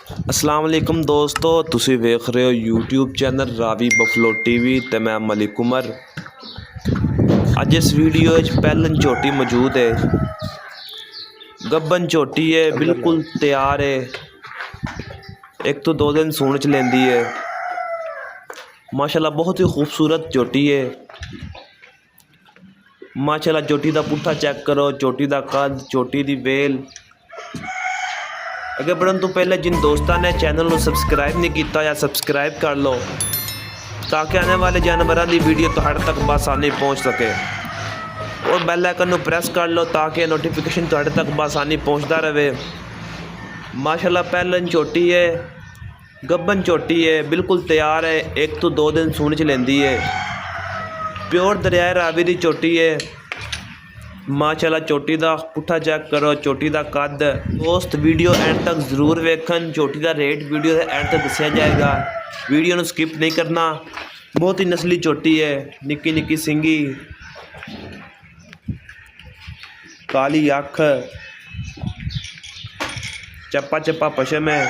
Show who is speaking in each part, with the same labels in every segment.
Speaker 1: अस्सलाम वालेकुम दोस्तों, तुसी वेख रहे हो YouTube channel Ravi buffalo TV ते मैं मलिक उमर। अज इस वीडियो पहलन झोटी मौजूद है, गब्बन झोटी है, बिल्कुल तैयार है। एक तो 2 दिन सूण च लेंदी है। माशाल्लाह बहुत ही खूबसूरत झोटी है। माशाल्लाह झोटी का पुट्ठा चेक करो, झोटी का कद, झोटी की वेल। अगर बढ़न तो पहले जिन दोस्तों ने चैनल को सबसक्राइब नहीं किया या सबसक्राइब कर लो ताकि आने वाले जानवरों की वीडियो तुहाड़े तक बआसानी पहुँच सके, और बैल आइकन को प्रेस कर लो ताकि नोटिफिकेशन तुहाड़े तक बआसानी पहुँचता रहे। माशाल्लाह पहलन झोटी है, गब्बन झोटी है, बिल्कुल तैयार है। 1 तो 2 दिन सूण च लेंदी है। प्योर दरियाए रावी की झोटी है। माशाल्लाह झोटी का पुट्ठा चेक करो, झोटी का कद। दोस्त वीडियो एंड तक जरूर वेखन, झोटी का रेट वीडियो एंड तक दसिया जाएगा। वीडियो स्किप नहीं करना। बहुत ही नस्ली झोटी है, निक्की निक्की सिंगी, काली अख, चप्पा चप्पा पशम है।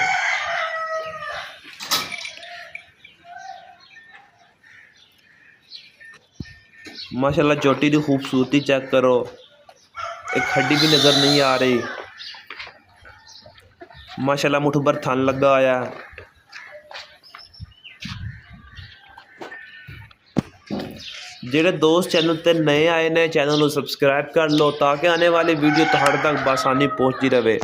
Speaker 1: माशाल्लाह झोटी की खूबसूरती चेक करो, एक हड्डी भी नज़र नहीं आ रही। माशाल्लाह मुठ भर थन लगा आया। जेड़े दोस्त चैनल ते नए आए ने चैनल को सबसक्राइब कर लो ताकि आने वाली वीडियो तुहाड़े तक बआसानी पहुँचती रहे।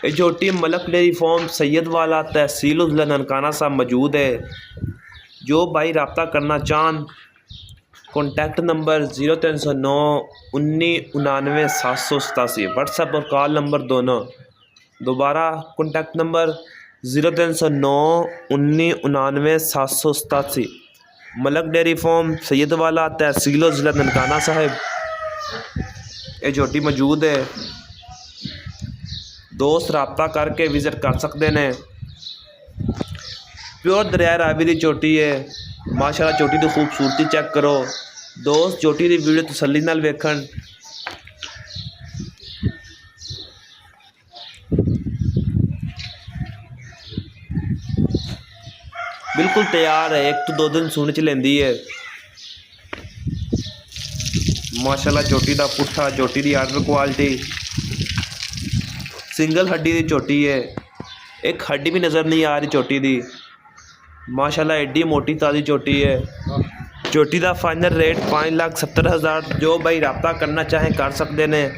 Speaker 1: ये झोटी Malak dairy farm Syedwala तहसील उजला ननकाना साहब मौजूद है। जो भाई रब्ता करना चाहन कॉन्टैक्ट नंबर 0309 19 787 व्हाट्सएप और कॉल नंबर दोनों। दोबारा contact number 0309 19 787। Malak dairy farm Syedwala तहसील ज़िला ननकाना साहिब ये झोटी मौजूद है। दोस्त रब्ता करके विजिट कर सकते हैं। प्योर दरियाए रावी की झोटी है। माशाल्लाह झोटी की खूबसूरती चेक करो। दोस्त झोटी की वीडियो तसल्ली नाल वेखन। बिल्कुल तैयार है। 1 तो 2 दिन सूण च लेंदी है। माशाल्लाह झोटी का पुट्ठा, झोटी की आर्डर क्वालिटी, सिंगल हड्डी की झोटी है। एक हड्डी भी नज़र नहीं आ रही झोटी की। माशाल्लाह एडी मोटी ताज़ी झोटी है। झोटी का फाइनल रेट 5,70,000। जो भाई रब्ता करना चाहें कर सकते हैं।